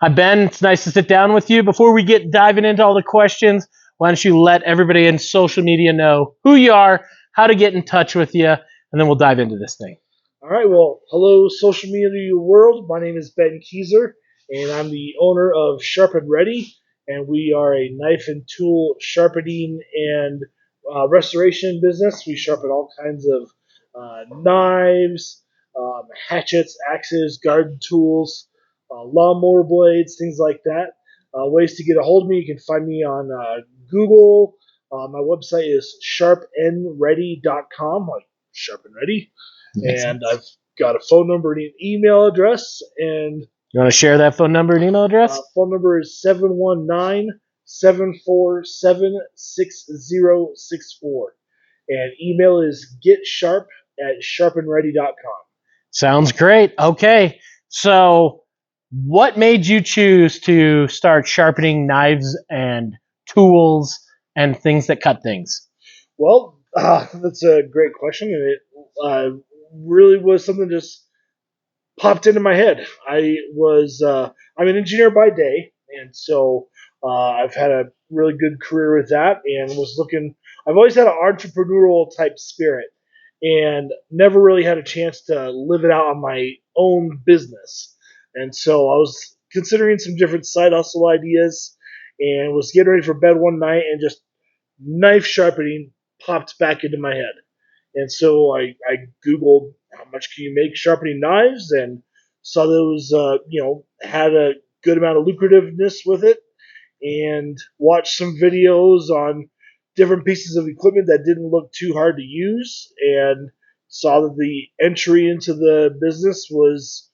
Hi, Ben. It's nice to sit down with you. Before we get diving into all the questions, why don't you let everybody in social media know who you are, how to get in touch with you, and then we'll dive into this thing. All right, well, hello, social media world. My name is Ben Keyser, and I'm the owner of Sharp and Ready, and we are a knife and tool sharpening and restoration business. We sharpen all kinds of knives, hatchets, axes, garden tools, lawnmower blades, things like that. Ways to get a hold of me: you can find me on Google. My website is sharpandready.com, like Sharp and Ready. And I've got a phone number and an email address. And You want to share that phone number and email address? phone number is 719-747-6064. And email is getsharp@sharpandready.com. Sounds great. Okay. So, what made you choose to start sharpening knives and tools and things that cut things? Well, that's a great question. And it really was something that just popped into my head. I'm an engineer by day, and so I've had a really good career with that, and was looking. I've always had an entrepreneurial type spirit, and never really had a chance to live it out on my own business. And so I was considering some different side hustle ideas, and was getting ready for bed one night, and just knife sharpening popped back into my head. And so I Googled how much can you make sharpening knives, and saw those, had a good amount of lucrativeness with it, and watched some videos on different pieces of equipment that didn't look too hard to use, and saw that the entry into the business was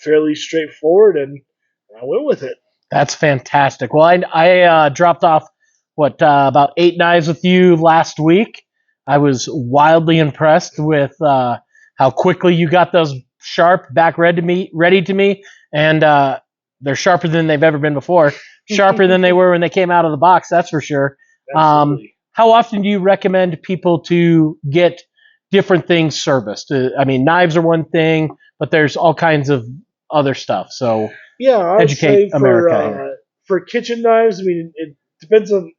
fairly straightforward, and I went with it. That's fantastic. Well, I dropped off about 8 knives with you last week. I was wildly impressed with how quickly you got those sharp back ready to me, and they're sharper than they've ever been before. Sharper than they were when they came out of the box, that's for sure. How often do you recommend people to get different things serviced? I mean, knives are one thing, but there's all kinds of other stuff. So Yeah, I would educate say America here. for kitchen knives, I mean, it depends on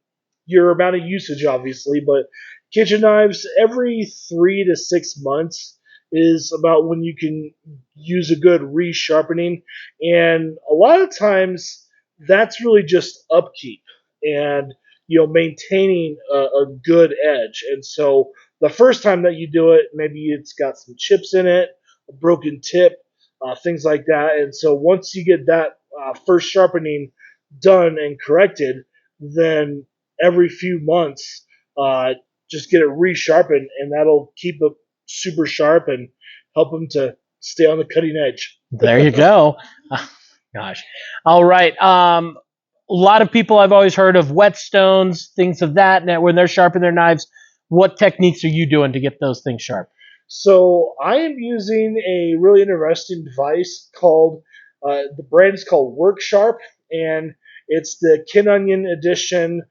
your amount of usage, obviously, but kitchen knives every 3 to 6 months is about when you can use a good resharpening, and a lot of times that's really just upkeep and maintaining a good edge. And so the first time that you do it, maybe it's got some chips in it, a broken tip, things like that. And so once you get that first sharpening done and corrected, then every few months, just get it resharpened, and that'll keep it super sharp and help them to stay on the cutting edge. There you go. Gosh. All right. A lot of people I've always heard of whetstones, things of that. And when they're sharpening their knives, what techniques are you doing to get those things sharp? So I am using a really interesting device called the brand is called WorkSharp, and it's the Kin Onion edition.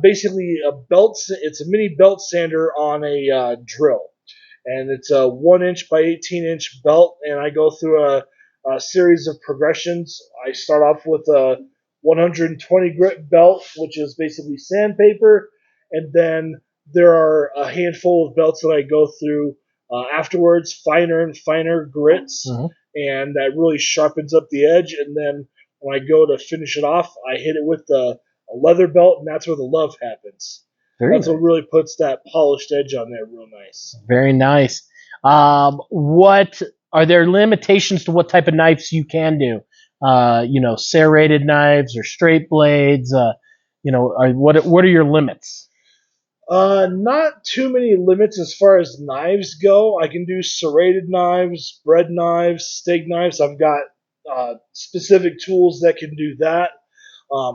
Basically, it's a mini belt sander on a drill, and it's a 1 inch by 18-inch belt. And I go through a series of progressions. I start off with a 120 grit belt, which is basically sandpaper, and then there are a handful of belts that I go through afterwards, finer and finer grits, and that really sharpens up the edge. And then when I go to finish it off, I hit it with a leather belt, and that's where the love happens. That's what really puts that polished edge on there real nice. Very nice. What are there limitations to what type of knives you can do? Serrated knives or straight blades. What are your limits? Not too many limits as far as knives go. I can do serrated knives, bread knives, steak knives. I've got specific tools that can do that.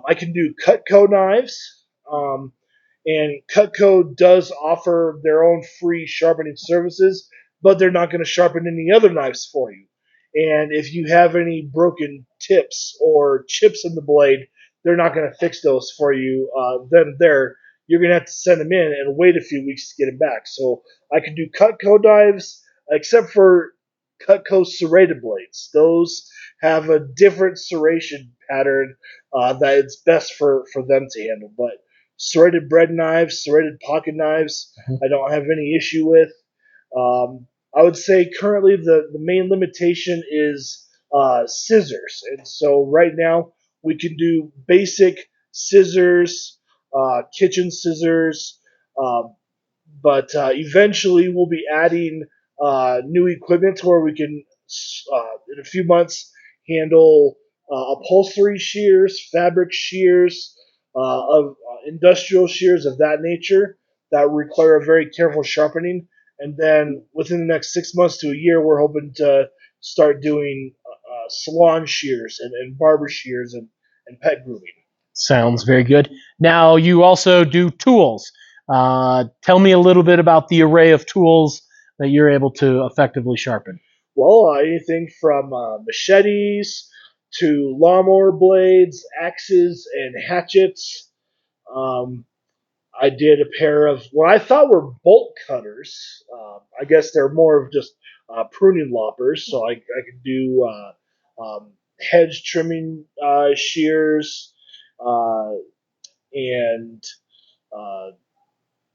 I can do Cutco knives, and Cutco does offer their own free sharpening services, but they're not going to sharpen any other knives for you. And if you have any broken tips or chips in the blade, they're not going to fix those for you. Then you're going to have to send them in and wait a few weeks to get them back. So I can do Cutco knives, except for Cutco serrated blades. Those have a different serration pattern that it's best for them to handle. But serrated bread knives, serrated pocket knives, Mhm. I don't have any issue with. I would say currently the main limitation is scissors. And so right now we can do basic scissors, kitchen scissors, um, but eventually we'll be adding new equipment to where we can, in a few months, handle upholstery shears, fabric shears, of industrial shears of that nature that require a very careful sharpening. And then within the next 6 months to a year, we're hoping to start doing salon shears and barber shears and pet grooming. Sounds very good. Now, you also do tools. Tell me a little bit about the array of tools that you're able to effectively sharpen. Well, anything from machetes to lawnmower blades, axes, and hatchets. Um, I did a pair of what I thought were bolt cutters. I guess they're more of just pruning loppers, so I could do hedge trimming shears uh, and uh,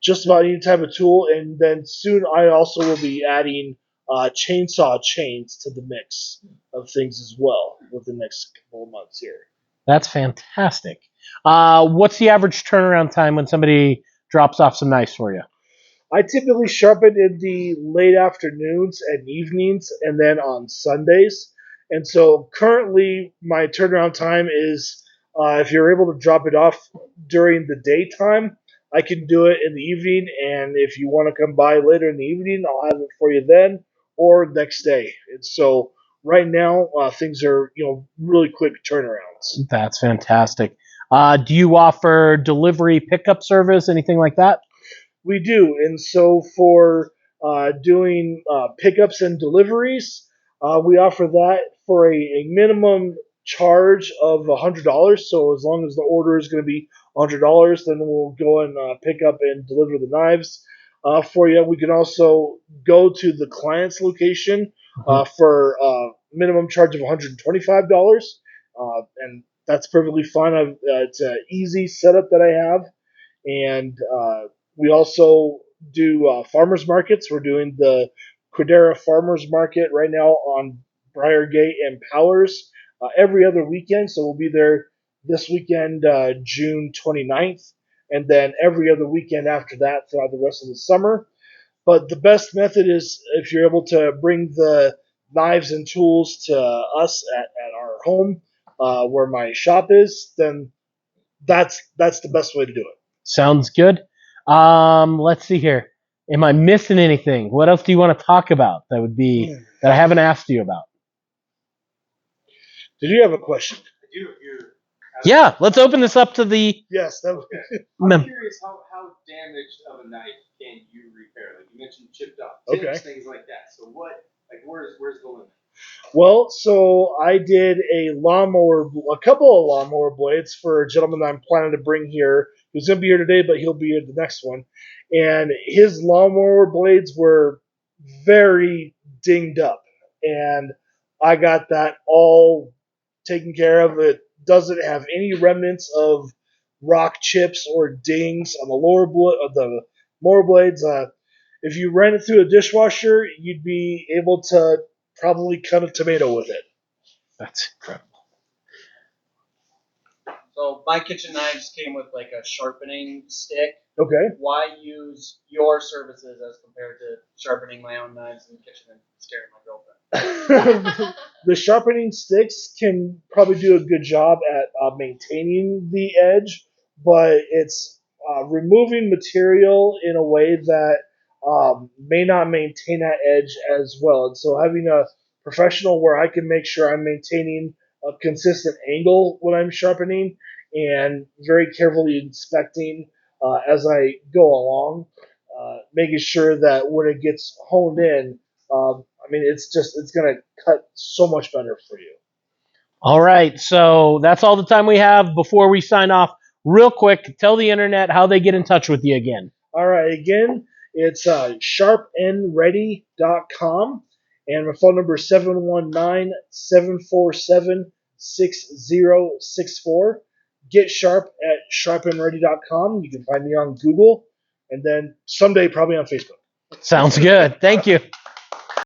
just about any type of tool. And then soon I also will be adding chainsaw chains to the mix of things as well within the next couple of months here. That's fantastic. What's the average turnaround time when somebody drops off some knives for you? I typically sharpen in the late afternoons and evenings and then on Sundays. And so currently my turnaround time is if you're able to drop it off during the daytime, I can do it in the evening. And if you want to come by later in the evening, I'll have it for you then or next day. And so right now things are really quick turnarounds. That's fantastic. Do you offer delivery pickup service, anything like that? We do, and so for doing pickups and deliveries, we offer that for a minimum charge of $100. So as long as the order is going to be $100, then we'll go and pick up and deliver the knives for you. We can also go to the client's location for minimum charge of $125, and that's perfectly fine. It's an easy setup that I have, and we also do farmers markets. We're doing the Cordera Farmers Market right now on Briargate and Powers every other weekend. So we'll be there this weekend, June 29th, and then every other weekend after that throughout the rest of the summer. But the best method is if you're able to bring the knives and tools to us at our home where my shop is, then that's the best way to do it. Sounds good. Let's see here. Am I missing anything? What else do you want to talk about that I haven't asked you about? Did you have a question? I do if you're. Yeah, let's open this up to the. Yes. I'm curious how damaged of a knife can you repair? Like you mentioned, chipped up tips, Okay. things like that. So where's the limit? Well, so I did a couple of lawnmower blades for a gentleman that I'm planning to bring here. He's going to be here today, but he'll be here the next one. And his lawnmower blades were very dinged up. And I got that all taken care of. It doesn't have any remnants of rock chips or dings on the of the mower blades. If you ran it through a dishwasher, you'd be able to probably cut a tomato with it. That's incredible. So my kitchen knives came with like a sharpening stick. Okay. Why use your services as compared to sharpening my own knives in the kitchen and scaring my girlfriend? The sharpening sticks can probably do a good job at maintaining the edge, but it's removing material in a way that may not maintain that edge as well. And so having a professional where I can make sure I'm maintaining a consistent angle when I'm sharpening and very carefully inspecting as I go along, making sure that when it gets honed in, it's going to cut so much better for you. All right, so that's all the time we have. Before we sign off, real quick, tell the internet how they get in touch with you again. All right, again, it's sharpandready.com, and my phone number is 719-747-6955. 6064. Get Sharp at sharpandready.com. You can find me on Google, and then someday probably on Facebook. Sounds good. Thank you.